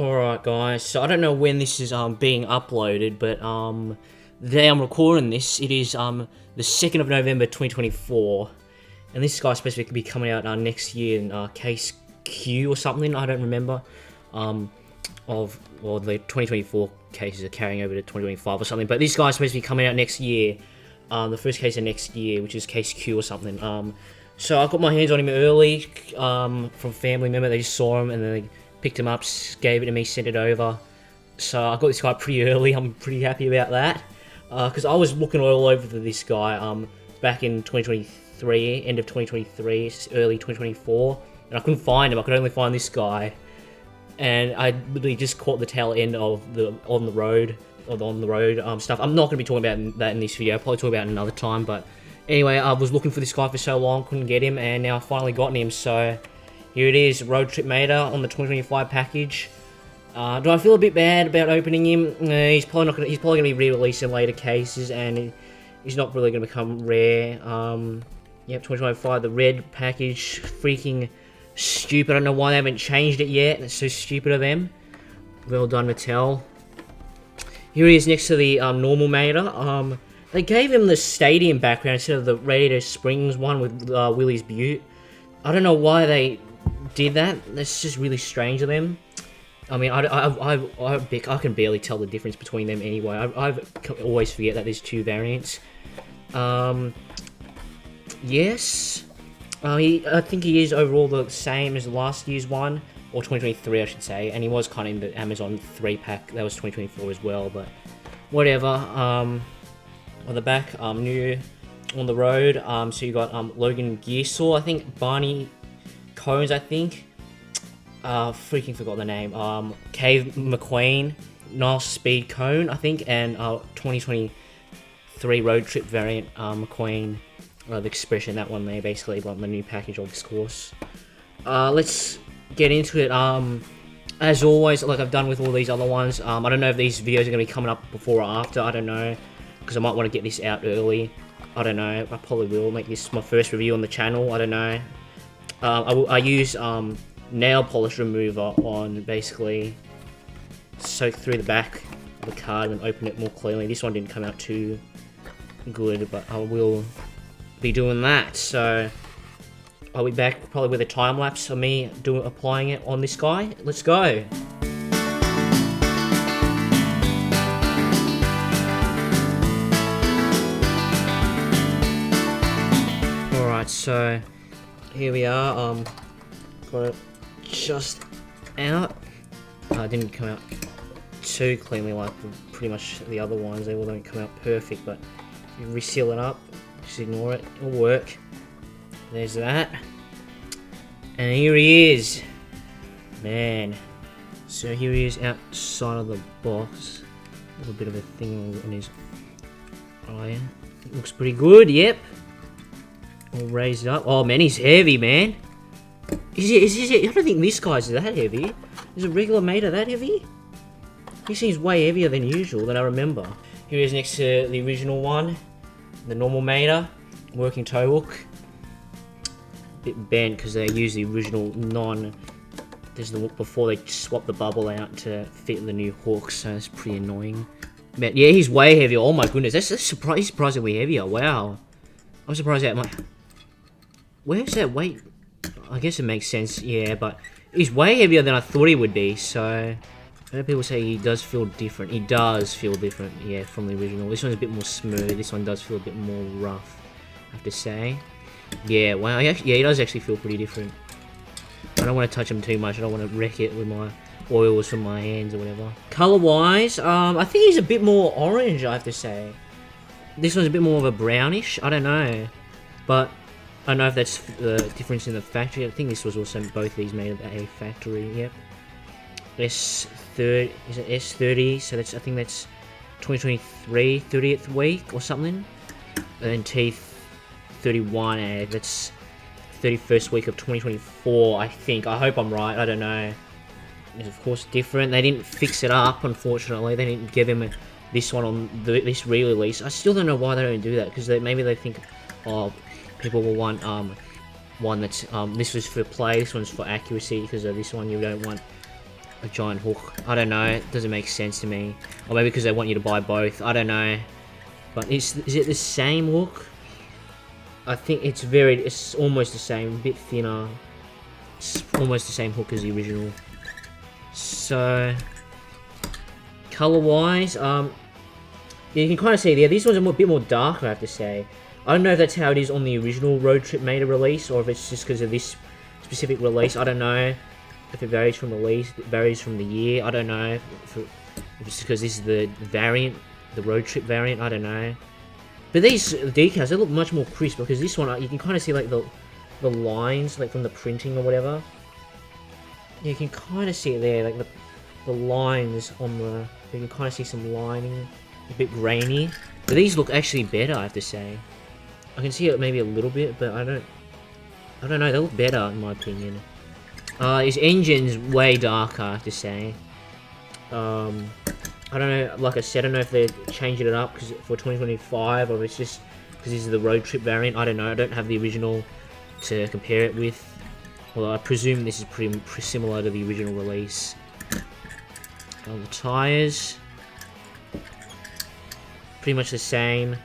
Alright guys, so I don't know when this is being uploaded, but the day I'm recording this, it is the 2nd of November 2024, and this guy's supposed to be coming out next year in case Q or something, I don't remember, the 2024 cases are carrying over to 2025 or something, but this guy's supposed to be coming out next year, the first case of next year, which is case Q or something. So I got my hands on him early from family member. They just saw him and then they picked him up, gave it to me, sent it over. So I got this guy pretty early. I'm pretty happy about that because I was looking all over for this guy back in 2023, end of 2023, early 2024, and I couldn't find him. I could only find this guy, and I literally just caught the tail end of the on the road stuff. I'm not going to be talking about that in this video. I'll probably talk about it another time, but anyway, I was looking for this guy for so long, couldn't get him, and now I finally gotten him, so here it is, Roadtrip Mater on the 2025 package. Do I feel a bit bad about opening him? He's probably going to be re-released in later cases, and he's not really going to become rare. Yep, 2025, the red package, freaking stupid. I don't know why they haven't changed it yet. That's so stupid of them. Well done, Mattel. Here he is next to the normal Mater. They gave him the stadium background instead of the Radiator Springs one with Willie's Butte. I don't know why they did that. That's just really strange of them. I mean, I can barely tell the difference between them anyway. I always forget that there's two variants. Yes. I think he is overall the same as last year's one, or 2023 I should say, and he was kind of in the Amazon 3-pack, that was 2024 as well, but whatever. On the back, new on the road, so you got Logan Gearsaw, I think, Barney Cones, I think, freaking forgot the name, Cave McQueen, Niles Speed Cone, I think, and 2023 Road Trip variant, McQueen, the expression, that one there, basically, like the new package of this course. Let's get into it. As always, like I've done with all these other ones, I don't know if these videos are going to be coming up before or after, I don't know, because I might want to get this out early. I don't know, I probably will make this my first review on the channel, I don't know. I use nail polish remover on, basically soak through the back of the card and open it more cleanly. This one didn't come out too good, but I will be doing that, so I'll be back probably with a time lapse of me applying it on this guy. Let's go. Alright, so here we are, got it just out. Didn't come out too cleanly like pretty much the other ones. They all don't come out perfect, but you reseal it up, just ignore it, it'll work. There's that. And here he is. Man. So here he is outside of the box. A little bit of a thing on his eye. It looks pretty good, yep. All raised up. Oh man, he's heavy, man. Is it? I don't think this guy's that heavy. Is a regular Mater that heavy? He seems way heavier than usual, than I remember. Here he is next to the original one. The normal Mater. Working toe hook. Bit bent because they use the original before they swap the bubble out to fit the new hook, so it's pretty annoying. But yeah, he's way heavier. Oh my goodness, that's he's surprisingly heavier. Wow, I'm surprised at where's that weight? I guess it makes sense, yeah, but he's way heavier than I thought he would be. So I know people say he does feel different. He does feel different, yeah, from the original. This one's a bit more smooth. This one does feel a bit more rough, I have to say. Yeah, wow, yeah, he does actually feel pretty different. I don't want to touch him too much. I don't want to wreck it with my oils from my hands or whatever. Color-wise, I think he's a bit more orange, I have to say. This one's a bit more of a brownish. I don't know. But I don't know if that's the difference in the factory. I think this was also both these made at a factory, yep. S30, is it S30? So that's, I think that's 2023, 30th week or something. And then T31, and that's 31st week of 2024, I think. I hope I'm right, I don't know. It's of course different. They didn't fix it up, unfortunately. They didn't give him this one on this re-release. I still don't know why they don't do that, because maybe they think, oh, people will want one that's, this was for play, this one's for accuracy, because of this one you don't want a giant hook. I don't know. It doesn't make sense to me. Or maybe because they want you to buy both. I don't know. But is it the same hook? I think it's almost the same. A bit thinner. It's almost the same hook as the original. So, color-wise, yeah, you can kind of see there. These ones are a bit more darker, I have to say. I don't know if that's how it is on the original Roadtrip Meta release, or if it's just because of this specific release. I don't know if it varies from release, it varies from the year. I don't know if it's because this is the variant, the Roadtrip variant. I don't know. But these decals, they look much more crisp because this one, you can kind of see like the lines, like from the printing or whatever. You can kind of see it there, like the lines on the. You can kind of see some lining, a bit grainy. But these look actually better, I have to say. I can see it maybe a little bit, but I don't know. They look better in my opinion. His engine's way darker, I have to say. I don't know. Like I said, I don't know if they're changing it up for 2025, or if it's just because this is the Roadtrip variant. I don't know. I don't have the original to compare it with. Well, I presume this is pretty similar to the original release. The tires, pretty much the same.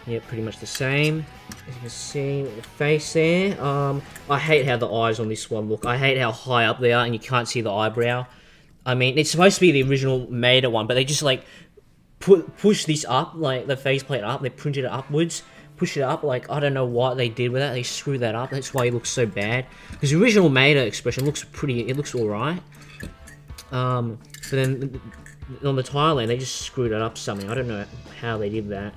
Yeah, pretty much the same. As you can see, the face there. I hate how the eyes on this one look. I hate how high up they are, and you can't see the eyebrow. I mean, it's supposed to be the original Meta one, but they just like push this up, like the faceplate up. They printed it upwards, push it up. Like I don't know what they did with that. They screwed that up. That's why it looks so bad. Because the original Meta expression looks pretty. It looks all right. But then on the Thailand, they just screwed it up something. I don't know how they did that.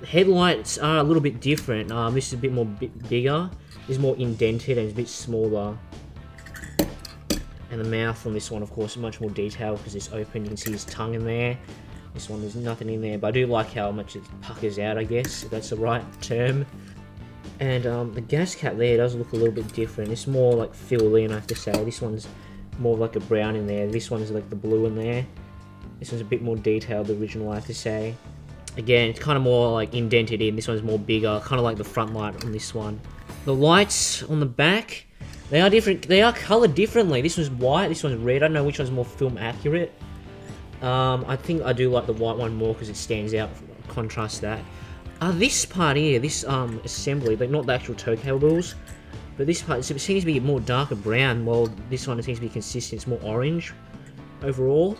Headlights are a little bit different. This is a bit more bigger. This is more indented and it's a bit smaller. And the mouth on this one, of course, is much more detailed because it's open. You can see his tongue in there. This one, there's nothing in there, but I do like how much it puckers out, I guess, if that's the right term. And the gas cap there does look a little bit different. It's more like filled in, I have to say. This one's more like a brown in there. This one's like the blue in there. This one's a bit more detailed, the original, I have to say. Again, it's kind of more like indented in. This one's more bigger, kind of like the front light on this one. The lights on the back, they are different. They are colored differently. This one's white, this one's red. I don't know which one's more film accurate. I think I do like the white one more because it stands out. Contrast that. This part here, this assembly, but not the actual toe cables, but this part, it seems to be more darker brown, while this one seems to be consistent. It's more orange overall.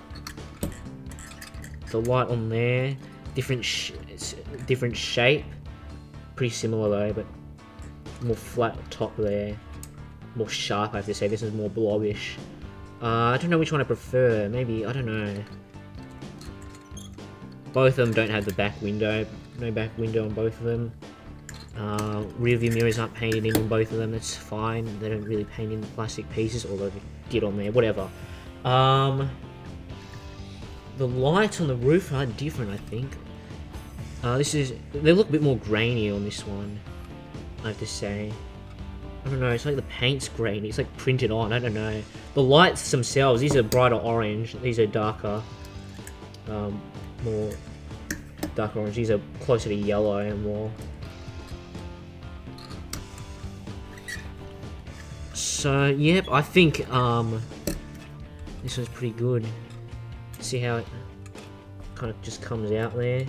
The light on there, different shape, pretty similar though, but more flat top there, more sharp. I have to say this is more blobbish. I don't know which one I prefer. Maybe, I don't know. Both of them don't have the back window. No back window on both of them. Rear view mirrors aren't painted in on both of them. That's fine. They don't really paint in the plastic pieces, although they did on there. Whatever. The lights on the roof are different, I think. They look a bit more grainy on this one, I have to say. I don't know, it's like the paint's grainy. It's like printed on, I don't know. The lights themselves, these are brighter orange. These are darker. More dark orange. These are closer to yellow and more. So, yep, I think this one's pretty good. See how it kind of just comes out there.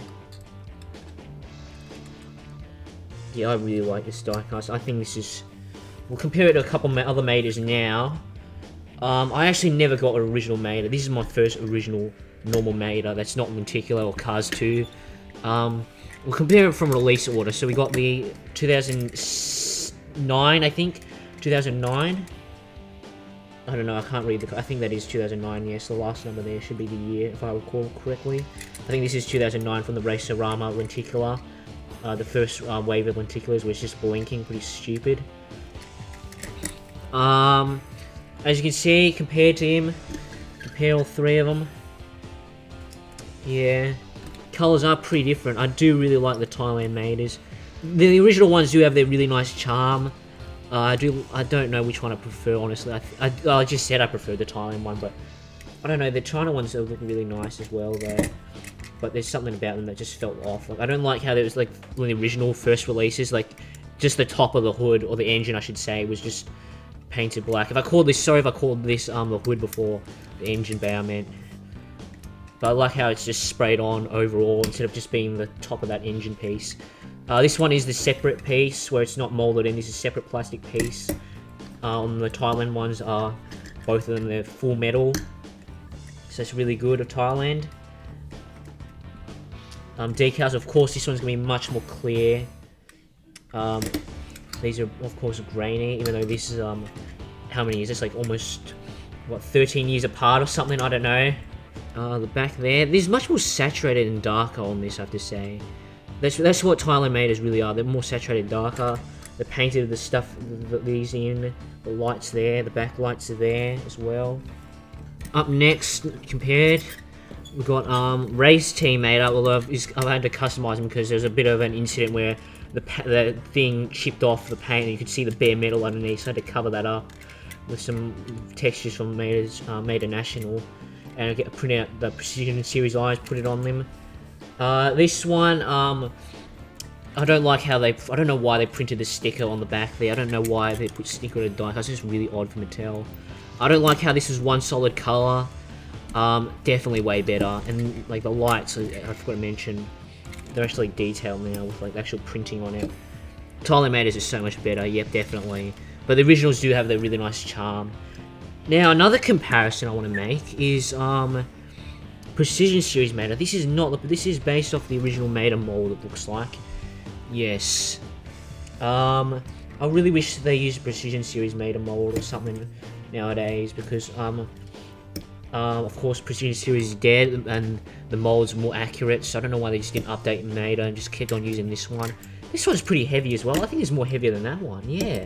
Yeah, I really like this diecast. I think this is... We'll compare it to a couple of other Matas now. I actually never got an original Mata. This is my first original normal Mata that's not lenticular or Cars 2. We'll compare it from release order. So we got the 2009, I think. 2009. I don't know, I can't read the... I think that is 2009, yes. The last number there should be the year, if I recall correctly. I think this is 2009 from the Racerama lenticular. The first wave of lenticulars was just blinking, pretty stupid. As you can see, compared to him, compare all three of them. Yeah, colors are pretty different. I do really like the Thailand Matas. The original ones do have their really nice charm. I don't know which one I prefer, honestly. I just said I prefer the Thailand one, but I don't know. The China ones look really nice as well, though. But there's something about them that just felt off. Like, I don't like how there was like when the original first releases, like just the top of the hood or the engine, I should say, was just painted black. If I called this, sorry if I called this the hood before, the engine bay I meant. But I like how it's just sprayed on overall instead of just being the top of that engine piece. This one is the separate piece where it's not molded in. This is a separate plastic piece. On the Thailand ones are both of them, they're full metal. So it's really good of Thailand. Decals, of course, this one's going to be much more clear. These are, of course, grainy, even though this is, how many years? It's like almost, what, 13 years apart or something, I don't know. The back there, this is much more saturated and darker on this, I have to say. That's what Thailand Maters really are, they're more saturated, darker. They painted the stuff that these in, the lights there, the back lights are there as well. Up next, compared, we've got Race Team Mater, although I've had to customize them because there's a bit of an incident where the thing chipped off the paint and you could see the bare metal underneath, so I had to cover that up with some textures from Mater National. And I get print out the Precision Series eyes, put it on them. This one, I don't like how I don't know why they printed the sticker on the back there. I don't know why they put sticker on a die. It's just really odd for Mattel. I don't like how this is one solid color. Definitely way better. And like the lights, I forgot to mention, they're actually detailed now with like actual printing on it. Thailand Maters is so much better. Yep, definitely. But the originals do have the really nice charm. Now, another comparison I want to make is Precision Series Mater. This is based off the original Mater mold, it looks like. Yes. I really wish they used Precision Series Mater mold or something nowadays because of course Precision Series is dead and the mold's more accurate, so I don't know why they just didn't update Mater and just kept on using this one. This one's pretty heavy as well. I think it's more heavier than that one. Yeah.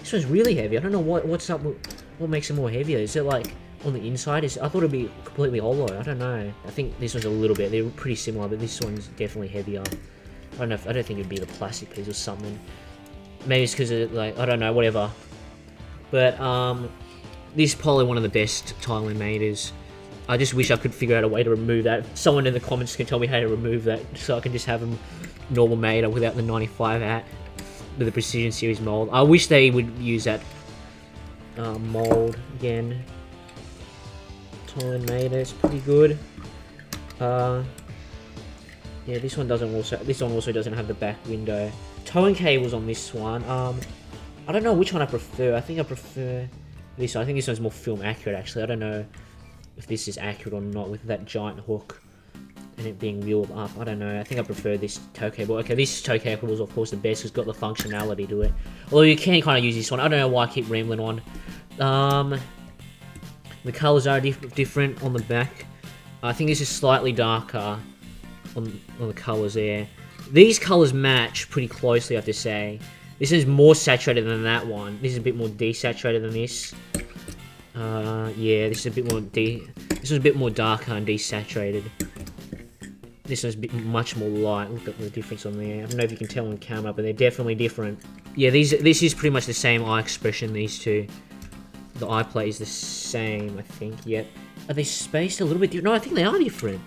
This one's really heavy. I don't know what's up with, what makes it more heavier. Is it like on the inside? I thought it'd be completely hollow. I don't know. I think this one's a little bit. They're pretty similar, but this one's definitely heavier. I don't know. I don't think it'd be the plastic piece or something. Maybe it's because of like, I don't know, whatever. But this is probably one of the best Thailand Maters. I just wish I could figure out a way to remove that. Someone in the comments can tell me how to remove that so I can just have them normal Mater without the 95 hat with the Precision Series mold. I wish they would use that mold again. Thailand Mater is pretty good. Yeah, this one also doesn't have the back window. Towing cables on this one. I don't know which one I prefer. I think I prefer this one. I think this one's more film accurate actually. I don't know if this is accurate or not with that giant hook and it being wheeled up. I don't know. I think I prefer this tow cable. Okay, this tow cable is of course the best. It's got the functionality to it. Although you can kind of use this one. I don't know why I keep rambling on. The colors are different on the back. I think this is slightly darker on the colors there. These colors match pretty closely, I have to say. This is more saturated than that one. This is a bit more desaturated than this. Yeah, this is a bit more this is a bit more darker and desaturated. This one's much more light. Look at the difference on there. I don't know if you can tell on camera, but they're definitely different. Yeah, this is pretty much the same eye expression, these two. The eye plate is the same, I think. Yep. Are they spaced a little bit different? No, I think they are different.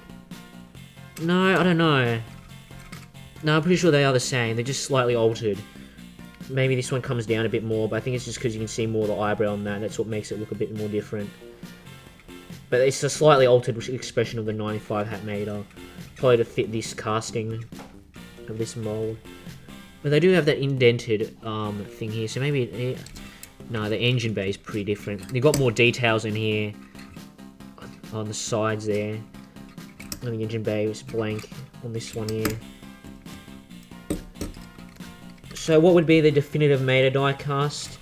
No, I don't know. No, I'm pretty sure they are the same. They're just slightly altered. Maybe this one comes down a bit more, but I think it's just because you can see more of the eyebrow on that. That's what makes it look a bit more different. But it's a slightly altered expression of the 95 hat Mater. Probably to fit this casting of this mold. But they do have that indented thing here, so maybe no, the engine bay is pretty different. They've got more details in here on the sides there. And the engine bay is blank on this one here. So what would be the definitive Mater diecast?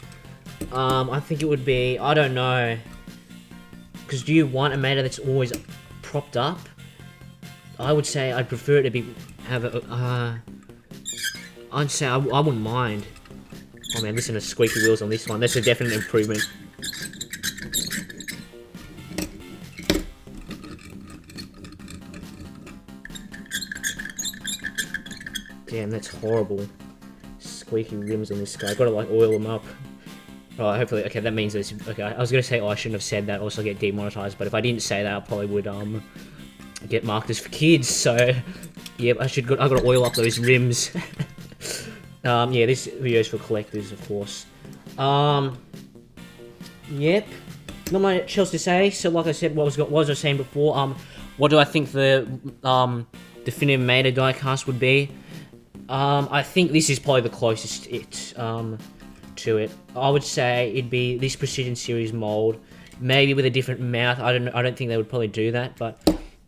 I think it would be, I don't know. Because do you want a Mater that's always propped up? I would say I'd prefer it to I'd say I wouldn't mind. Oh man, listen to squeaky wheels on this one. That's a definite improvement. Damn, that's horrible. Squeaky rims on this guy. I've got to like oil them up. Oh, hopefully, okay, that means it's, okay, I was going to say, oh, I shouldn't have said that, also get demonetized, but if I didn't say that, I probably would, get marked as for kids, so, yep, I've got to oil up those rims. Yeah, this video is for collectors, of course. Yep. Not much else to say. So, like I said, what was I saying before? What do I think the definitive Mater diecast would be? I think this is probably the closest to it. I would say it'd be this Precision Series mold, maybe with a different mouth. I don't think they would probably do that, but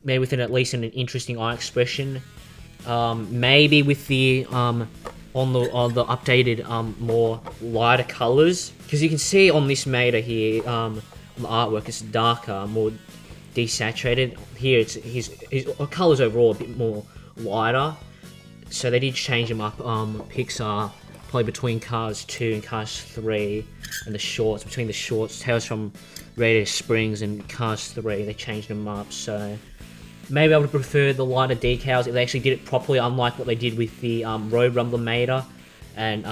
maybe with at least an interesting eye expression. Maybe with the on the updated more lighter colors, because you can see on this Mater here on the artwork it's darker, more desaturated. Here it's his colors overall a bit more lighter. So they did change them up. Pixar, probably between Cars 2 and Cars 3, and the shorts, between the shorts, Tales from Radiator Springs and Cars 3, they changed them up. So maybe I would prefer the lighter decals if they actually did it properly, unlike what they did with the Road Rumbler Mater and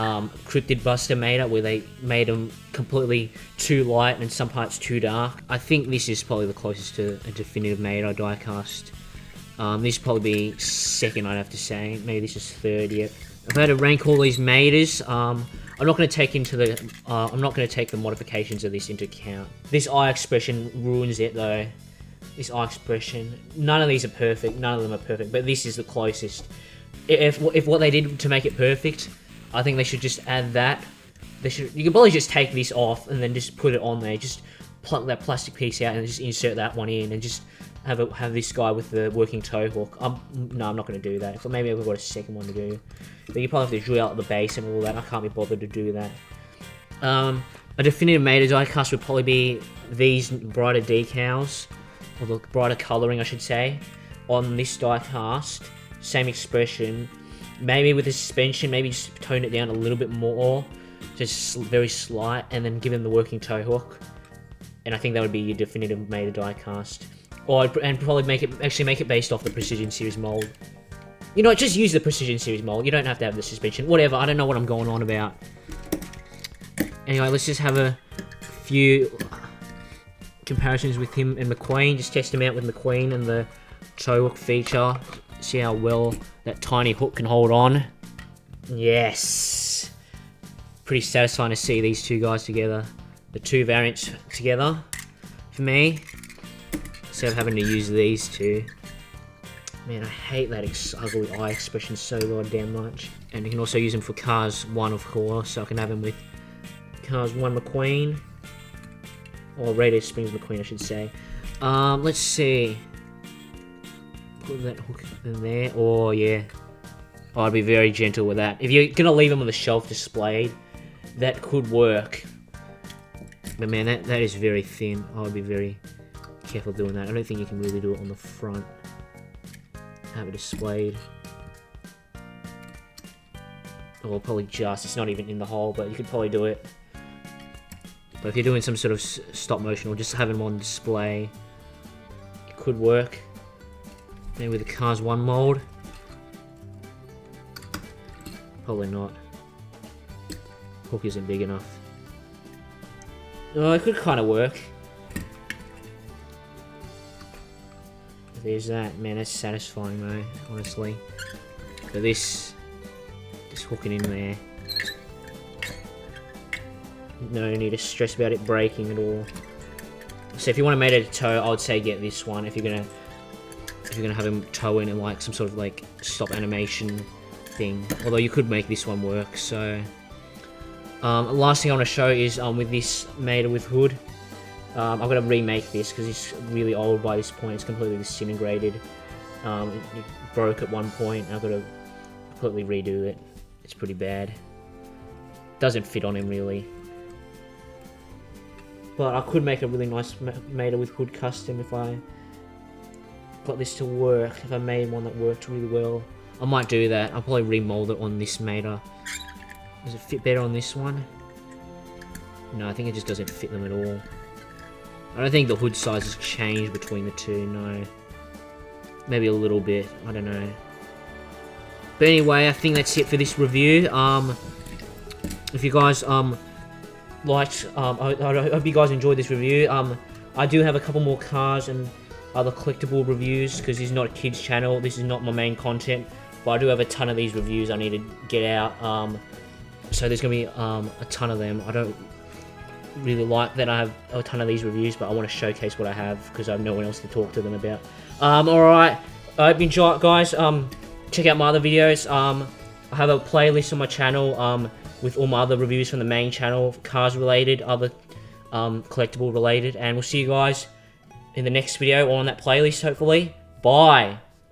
Cryptid Buster Mater, where they made them completely too light and some parts too dark. I think this is probably the closest to a definitive Mater diecast. This would probably be second, I'd have to say. Maybe this is third yet. If I had to rank all these Maters, I'm not going to take the modifications of this into account. This eye expression ruins it though. This eye expression. None of these are perfect. None of them are perfect, but this is the closest. If what they did to make it perfect, I think they should just add that. You could probably just take this off and then just put it on there. Just pluck that plastic piece out and just insert that one in and just have this guy with the working toe hook. No, I'm not going to do that. So maybe I've got a second one to do. But you probably have to drill out the base and all that. I can't be bothered to do that. A definitive Mater diecast would probably be these brighter decals, or the brighter colouring, I should say, on this diecast. Same expression. Maybe with the suspension, maybe just tone it down a little bit more, just very slight, and then give them the working toe hook. And I think that would be your definitive Mater diecast. And probably make it based off the Precision Series mold. You know, just use the Precision Series mold. You don't have to have the suspension. Whatever, I don't know what I'm going on about. Anyway, let's just have a few comparisons with him and McQueen. Just test him out with McQueen and the toe hook feature. See how well that tiny hook can hold on. Yes! Pretty satisfying to see these two guys together. The two variants together, for me. Instead of having to use these two. Man, I hate that ugly eye expression so goddamn much. And you can also use them for Cars 1, of course. So I can have them with Cars 1 McQueen. Or Radiator Springs McQueen, I should say. Let's see. Put that hook in there. Oh, yeah. Oh, I'd be very gentle with that. If you're going to leave them on the shelf displayed, that could work. But man, that is very thin. I would be very careful doing that. I don't think you can really do it on the front. Have it displayed. Or probably it's not even in the hole, but you could probably do it. But if you're doing some sort of stop motion or just having them on display, it could work. Maybe with the Cars 1 mold. Probably not. Hook isn't big enough. Oh, it could kind of work. There's that. Man, that's satisfying though, honestly. But just hooking in there. No need to stress about it breaking at all. So if you want to make it a toe, I would say get this one. If you're gonna have him toe in like some sort of like stop animation thing. Although you could make this one work. So last thing I want to show is with this Mater with hood. I've got to remake this because it's really old by this point. It's completely disintegrated. It broke at one point. I've got to completely redo it. It's pretty bad. Doesn't fit on him really. But I could make a really nice Mater with hood custom if I got this to work. If I made one that worked really well. I might do that. I'll probably remold it on this Mater. Does it fit better on this one? No, I think it just doesn't fit them at all. I don't think the hood size has changed between the two, no. Maybe a little bit, I don't know. But anyway, I think that's it for this review. If you guys liked, I hope you guys enjoyed this review. I do have a couple more cars and other collectible reviews, because this is not a kids channel, this is not my main content. But I do have a ton of these reviews I need to get out. So there's going to be a ton of them. really like that I have a ton of these reviews, but I want to showcase what I have because I have no one else to talk to them about. Alright, I hope you enjoy it, guys. Check out my other videos. I have a playlist on my channel with all my other reviews from the main channel, cars related, other collectible related, and we'll see you guys in the next video or on that playlist, hopefully. Bye!